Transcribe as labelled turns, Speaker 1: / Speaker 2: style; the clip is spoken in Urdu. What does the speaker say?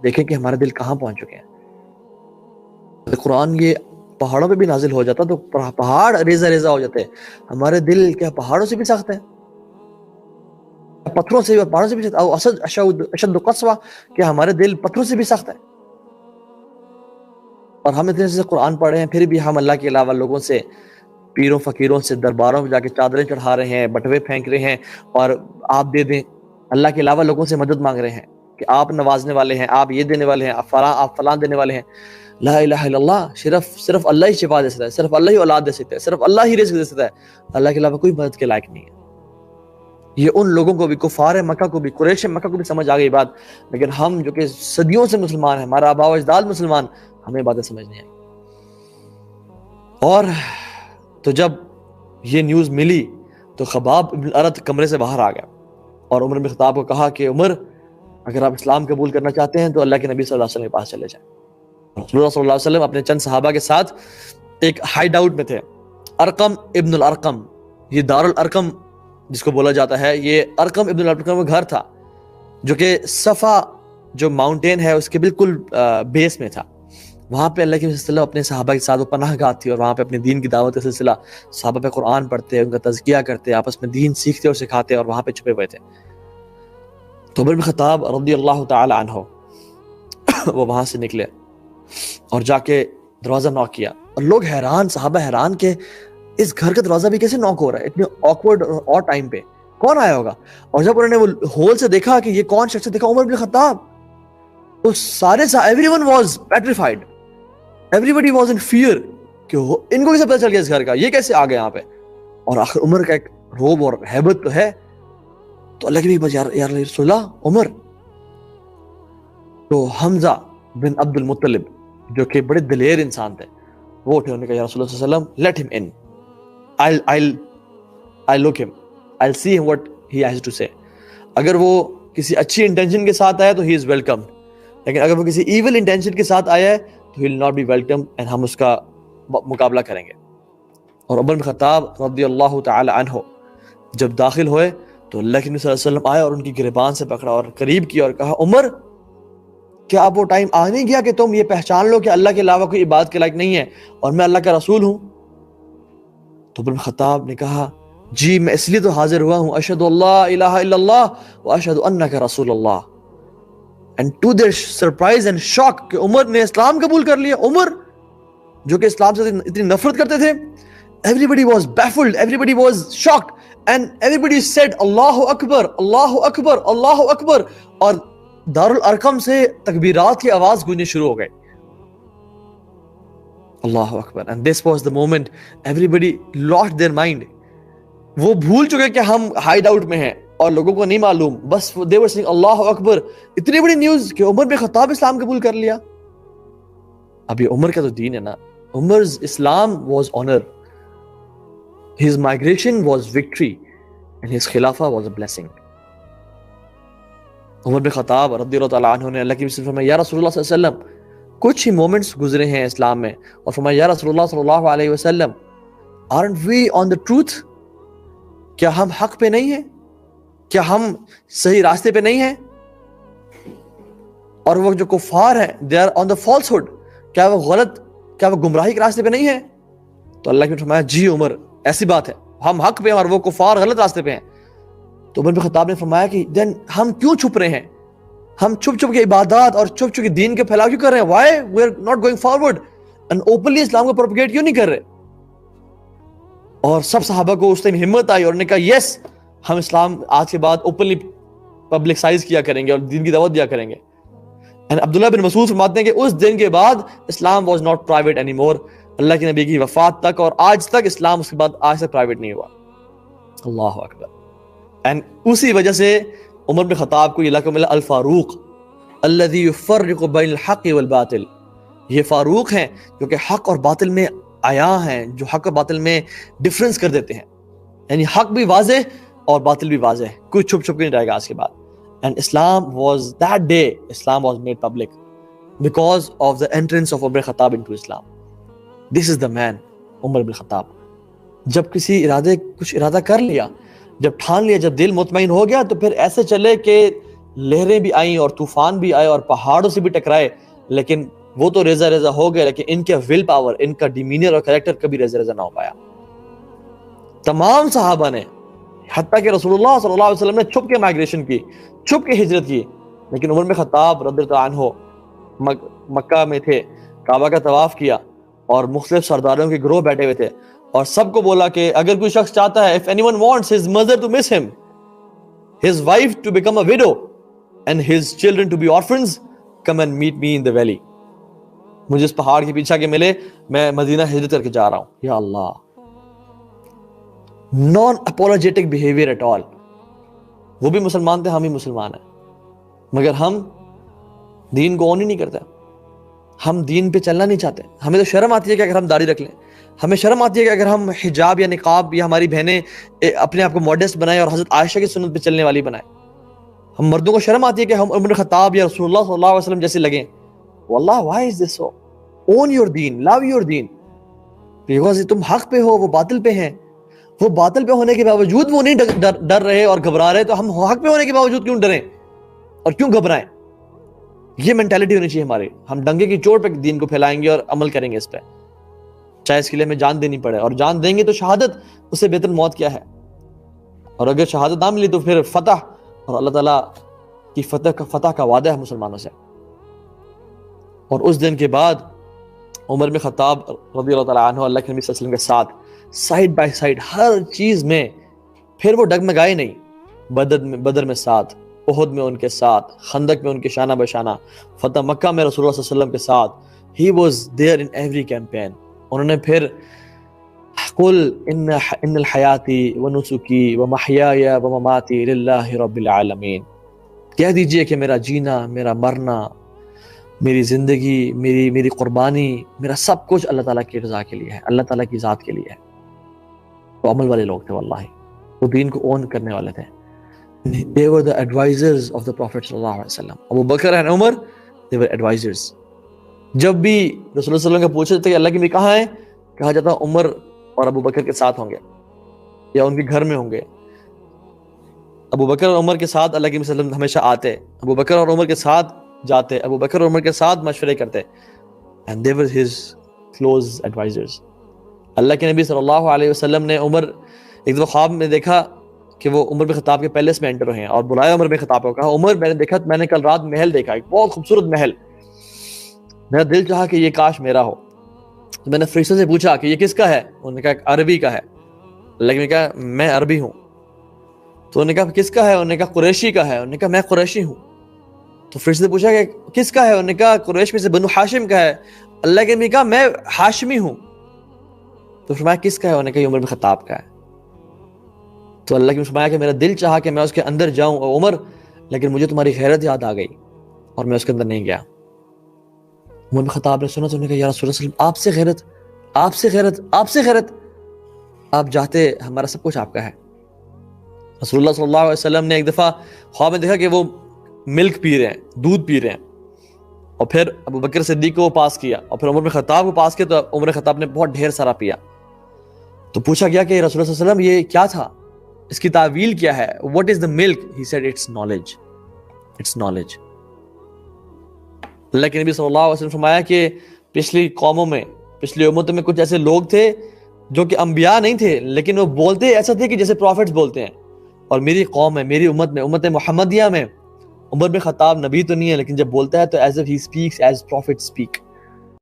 Speaker 1: دیکھیں کہ ہمارے دل کہاں پہنچ چکے ہیں۔ قرآن یہ پہاڑوں پہ بھی نازل ہو جاتا تو پہاڑ ریزہ ریزہ ہو جاتے، ہمارے دل کیا پہاڑوں سے بھی سخت ہیں، پتھروں سے بھی اور پہاڑوں سے بھی سخت، اشد قسوہ کہ ہمارے دل پتھروں سے بھی سخت ہے۔ اور ہم اتنے سے قرآن پڑھ رہے ہیں پھر بھی ہم اللہ کے علاوہ لوگوں سے، پیروں فقیروں سے درباروں میں جا کے چادریں چڑھا رہے ہیں، بٹوے پھینک رہے ہیں اور آپ دے دیں، اللہ کے علاوہ لوگوں سے مدد مانگ رہے ہیں کہ آپ نوازنے والے ہیں، آپ یہ دینے والے ہیں، آپ فلاں دینے والے ہیں۔ لا الہ الا اللہ، صرف اللہ ہی شفا دے سکتا ہے، صرف اللہ ہی اولاد دے سکتا ہے، صرف اللہ ہی رزق دے سکتا ہے، اللہ کے علاوہ کوئی مدد کے لائق نہیں ہے۔ یہ ان لوگوں کو بھی، کفار مکہ کو بھی، قریش مکہ کو بھی سمجھ آ گئی بات، لیکن ہم جو کہ صدیوں سے مسلمان ہیں، ہمارا آباء و اجداد مسلمان، ہمیں باتیں سمجھ نہیں آئی۔ اور تو جب یہ نیوز ملی تو خباب ابن الارت کمرے سے باہر آ گیا اور عمر بن خطاب کو کہا کہ عمر، اگر آپ اسلام قبول کرنا چاہتے ہیں تو اللہ کے نبی صلی اللہ علیہ وسلم کے پاس چلے جائیں۔ رسول اللہ صلی اللہ علیہ وسلم اپنے چند صحابہ کے ساتھ ایک ہائیڈ آؤٹ میں تھے، ارقم ابن الارقم، یہ دار الارقم جس کو بولا جاتا ہے، یہ ارقم ابن الارقم کا گھر تھا جو کہ صفا جو ماؤنٹین ہے اس کے بالکل بیس میں تھا۔ وہاں پہ اللہ کے وسلم اپنے صحابہ کے ساتھ وہ پناہ گاہ تھی اور وہاں پہ اپنے دین کی دعوت کا سلسلہ، صحابہ پہ قرآن پڑھتے، ان کا تزکیہ کرتے، آپس میں دین سیکھتے اور سکھاتے، اور وہاں پہ چھپے ہوئے تھے۔ تو عمر بن خطاب رضی اللہ تعالی عنہ وہ وہاں سے نکلے اور جا کے دروازہ نوک کیا، اور لوگ حیران، صحابہ حیران کہ اس گھر کا دروازہ بھی کیسے نوک ہو رہا ہے اتنے آکورڈ اور ٹائم پہ، کون آیا ہوگا؟ اور جب انہوں نے وہ ہول سے دیکھا کہ یہ کون شخص دیکھا، عمر بن خطاب، تو سارے everyone was petrified, everybody was in fear کہ ان کو کیسے پتہ چل گیا اس گھر کا، یہ کیسے آ گئے یہاں پہ؟ اور آخر عمر کا ایک روب اور ہیبت تو ہے، تو اللہ کے بھی یا رسول اللہ عمر، تو حمزہ بن عبد المطلب جو کہ بڑے دلیر انسان تھے، وہ اٹھے، انہوں نے کہا یا رسول اللہ صلی اللہ علیہ وسلم let him in, I'll look him, I'll see him what he has to say۔ اگر وہ کسی اچھی انٹینشن کے ساتھ آیا تو he is welcome، لیکن اگر وہ کسی ایول انٹینشن کے ساتھ آیا ہے تو he will not be welcome، and ہم اس کا مقابلہ کریں گے۔ اور عمر بن خطاب رضی اللہ تعالی عنہ جب داخل ہوئے تو اللہ کے نبی صلی اللہ علیہ وسلم آئے اور ان کی گریبان سے پکڑا اور قریب کیا اور کہا عمر، کیا اب وہ ٹائم آ نہیں گیا کہ تم یہ پہچان لو کہ اللہ کے علاوہ کوئی عبادت کے لائق نہیں ہے اور میں اللہ کا رسول ہوں؟ تو عمر بن خطاب نے کہا جی میں اس لیے تو حاضر ہوا ہوں، اشہد اللہ الہ الا اللہ و اشہد انک رسول اللہ۔ And to their surprise and shock کہ عمر نے اسلام قبول کر لیا، عمر جو کہ اسلام سے اتنی نفرت کرتے تھے، everybody was baffled, everybody was shocked and everybody said اللہ اکبر اللہ اکبر اللہ اکبر، اور دار الارقم سے تکبیرات کی آواز گونجنے شروع ہو گئی، اللہ اکبر۔ and this was the moment everybody lost their mind، وہ بھول چکے کہ ہم ہائیڈ آؤٹ میں ہیں اور لوگوں کو نہیں معلوم، بس they were saying اللہ اکبر، اتنی بڑی نیوز کہ عمر بن خطاب اسلام قبول کر لیا۔ اب یہ عمر کا تو دین ہے نا، عمر's اسلام was honor, his migration was victory and his خلافہ was a blessing۔ عمر بن خطاب رضی اللہ تعالیٰ عنہ نے اللہ کی وسلم فرمایا یا رسول اللہ صلی اللہ علیہ وسلم، کچھ ہی مومنٹس گزرے ہیں اسلام میں، اور فرمایا یا رسول اللہ صلی اللہ علیہ وسلم aren't we on the truth، کیا ہم حق پہ نہیں ہیں، کیا ہم صحیح راستے پہ نہیں ہیں؟ اور وہ جو کفار ہیں they are on the falsehood، کیا وہ غلط، کیا وہ گمراہی کے راستے پہ نہیں ہیں؟ تو اللہ نے فرمایا جی عمر ایسی بات ہے، ہم حق پہ ہیں اور وہ کفار غلط راستے پہ ہیں۔ تو عمر بن خطاب نے فرمایا کہ دین ہم کیوں چھپ رہے ہیں، ہم چھپ چھپ کے عبادات اور چھپ چھپ کے دین کے پھیلاؤ کیوں کر رہے ہیں؟ why we are not going forward and openly اسلام کو پروپیگیٹ کیوں نہیں کر رہے؟ اور سب صحابہ کو اس ٹائم ہمت آئی اور نے کہا یس، ہم اسلام آج کے بعد اوپنلی پبلکسائز کیا کریں گے اور دین کی دعوت دیا کریں گے۔ And عبداللہ بن مسعود فرماتے ہیں کہ اس دن کے بعد Islam was not private anymore, اللہ کے نبی کی وفات تک اور آج تک اسلام اس کے بعد آج تک پرائیویٹ نہیں ہوا، اللہ اکبر۔ اینڈ اسی وجہ سے عمر بن خطاب کو یہ لقب ملا الفاروق الذی یفرق بین الحق والباطل، یہ فاروق ہیں جو کہ حق اور باطل میں عیاں ہیں، جو حق اور باطل میں ڈفرنس کر دیتے ہیں، یعنی حق بھی واضح اور باطل بھی واضح، کوئی چھپ چھپ کے نہیں رہے گا آج کے بعد۔ And Islam was that day, Islam was made public because of the entrance of Umar Khattab into Islam. This is the man, Umar bin Khattab. جب کچھ ارادہ کر لیا، جب ٹھان لیا، جب دل مطمئن ہو گیا تو پھر ایسے چلے کہ لہریں بھی آئیں اور طوفان بھی آئے اور پہاڑوں سے بھی ٹکرائے، لیکن وہ تو ریزہ ریزہ ہو گئے، لیکن ان کے ول پاور، ان کا ڈیمینر اور کریکٹر کبھی ریزہ ریزہ نہ ہو پایا۔ تمام صحابہ نے، حتیٰ کہ رسول اللہ صلی اللہ علیہ وسلم نے چھپ کے مائگریشن کی، چھپ کے ہجرت کی، لیکن عمر بن خطاب رضی اللہ عنہ مکہ میں تھے، کعبہ کا طواف کیا اور مختلف سرداروں کے گروہ بیٹھے ہوئے تھے، اور سب کو بولا کہ اگر کوئی شخص چاہتا ہے if anyone wants his mother to miss him, his wife to become a widow and his children to be orphans, come and meet me in the valley. مجھے اس پہاڑ کے پیچھے کے ملے، میں مدینہ ہجرت کر کے جا رہا ہوں۔ یا اللہ، non apologetic behaviour at all. وہ بھی مسلمان تھے، ہم بھی مسلمان ہیں، مگر ہم دین کو اون ہی نہیں کرتے، ہم دین پہ چلنا نہیں چاہتے۔ ہمیں تو شرم آتی ہے کہ اگر ہم داڑھی رکھ لیں، ہمیں شرم آتی ہے کہ اگر ہم حجاب یا نقاب یا ہماری بہنیں اپنے آپ کو ماڈسٹ بنائیں اور حضرت عائشہ کی سنت پہ چلنے والی بنائیں۔ ہم مردوں کو شرم آتی ہے کہ ہم عمر خطاب یا رسول اللہ صلی اللہ علیہ وسلم جیسے لگیں۔ واللہ why is this so؟ own your then, love your then, because تم حق پہ ہو، وہ باطل پہ ہیں۔ وہ باطل پہ ہونے کے باوجود وہ نہیں ڈر رہے اور گھبرا رہے، تو ہم حق پہ ہونے کے باوجود کیوں ڈریں اور کیوں گھبرائیں؟ یہ مینٹیلٹی ہونی چاہیے ہماری۔ ہم ڈنگے کی چوٹ پہ دین کو پھیلائیں گے اور عمل کریں گے اس پہ، چاہے اس کے لیے ہمیں جان دینی پڑے، اور جان دیں گے تو شہادت، اس سے بہتر موت کیا ہے؟ اور اگر شہادت نہ ملی تو پھر فتح، اور اللہ تعالیٰ کی فتح کا وعدہ ہے مسلمانوں سے۔ اور اس دن کے بعد عمر بن خطاب رضی اللہ تعالیٰ عنہ اللہ کے نبی صلی اللہ علیہ وسلم کے ساتھ سائڈ بائی سائڈ ہر چیز میں، پھر وہ ڈگمگائے نہیں۔ بدر میں ساتھ، احد میں ان کے ساتھ، خندق میں ان کے شانہ بشانہ، فتح مکہ میں رسول اللہ صلی اللہ علیہ وسلم کے ساتھ، he was there in every campaign۔ انہوں نے پھر قل ان الحیاتی ونسکی ومحیای ومماتی للہ رب العالمین، کہہ دیجئے کہ میرا جینا، میرا مرنا، میری زندگی، میری قربانی، میرا سب کچھ اللہ تعالیٰ کی رضا کے لیے ہے، اللہ تعالیٰ کی ذات کے لیے ہے۔ وہ عمل والے لوگ تھے، واللہ وہ دین کو اون کرنے والے تھے۔ They were the advisors of the Prophet صلی اللہ علیہ وسلم۔ ابو بکر and Umar they were advisors۔ جب بھی رسول اللہ صلی اللہ علیہ وسلم کا پوچھتے تھے کہ اللہ کے نبی کہاں ہیں، کہا جاتا عمر اور ابو بکر کے ساتھ ہوں گے یا ان کے گھر میں ہوں گے۔ ابو بکر اور عمر کے ساتھ اللہ کے نبی صلی اللہ علیہ وسلم ہمیشہ آتے، ابو بکر اور عمر کے ساتھ جاتے، ابو بکر اور عمر کے ساتھ مشورے کرتے، and they were his close advisors۔ اللہ کے نبی صلی اللہ علیہ وسلم نے عمر ایک دفعہ خواب میں دیکھا کہ وہ عمر بن خطاب کے پیلس میں انٹر ہوئے ہیں، اور بلایا عمر بن خطاب کو، کہا عمر میں نے دیکھا، میں نے کل رات محل دیکھا، ایک بہت خوبصورت محل، میرا دل چاہا کہ یہ کاش میرا ہو۔ تو میں نے فرشتے سے پوچھا کہ یہ کس کا ہے؟ انہوں نے کہا عربی کا ہے۔ اللہ نے کہا میں عربی ہوں۔ تو انہوں نے کہا کس کا ہے؟ انہوں نے کہا قریشی کا ہے۔ انہوں نے کہا میں قریشی ہوں۔ تو فرشتے سے پوچھا کہ کس کا ہے؟ انہوں نے کہا قریش میں سے بنو ہاشم کا ہے۔ اللہ کے نبی کہا میں ہاشمی ہوں۔ تو فرمایا کس کا ہے؟ انہوں نے کہا عمر بن خطاب کا ہے۔ تو اللہ کے فرمایا کہ میرا دل چاہا کہ میں اس کے اندر جاؤں اور عمر، لیکن مجھے تمہاری غیرت یاد آ گئی اور میں اس کے اندر نہیں گیا۔ عمر بن خطاب نے سنا تو انہوں نے کہا یا رسول اللہ آپ سے غیرت، آپ سے غیرت، آپ سے غیرت، آپ جاتے ہمارا سب کچھ آپ کا ہے۔ رسول اللہ صلی اللہ علیہ وسلم نے ایک دفعہ خواب میں دیکھا کہ وہ ملک پی رہے ہیں، دودھ پی رہے ہیں، اور پھر ابو بکر صدیق کو پاس کیا اور پھر عمر بن خطاب کو پاس کیا، تو عمر بن خطاب نے بہت ڈھیر سارا پیا۔ تو پوچھا گیا کہ رسول اللہ صلی اللہ علیہ وسلم یہ کیا تھا، اس کی تعویل کیا ہے؟ What is the milk? He said it's knowledge. It's knowledge. اللہ کے نبی صلی اللہ علیہ وسلم فرمایا کہ پچھلی قوموں میں، پچھلی امتوں میں کچھ ایسے لوگ تھے جو کہ انبیاء نہیں تھے، لیکن وہ بولتے ایسا تھے کہ جیسے پروفٹس بولتے ہیں، اور میری قوم میں، میری امت میں، امت محمدیہ میں عمر بن خطاب نبی تو نہیں ہے، لیکن جب بولتا ہے تو as if he speaks as prophets speak۔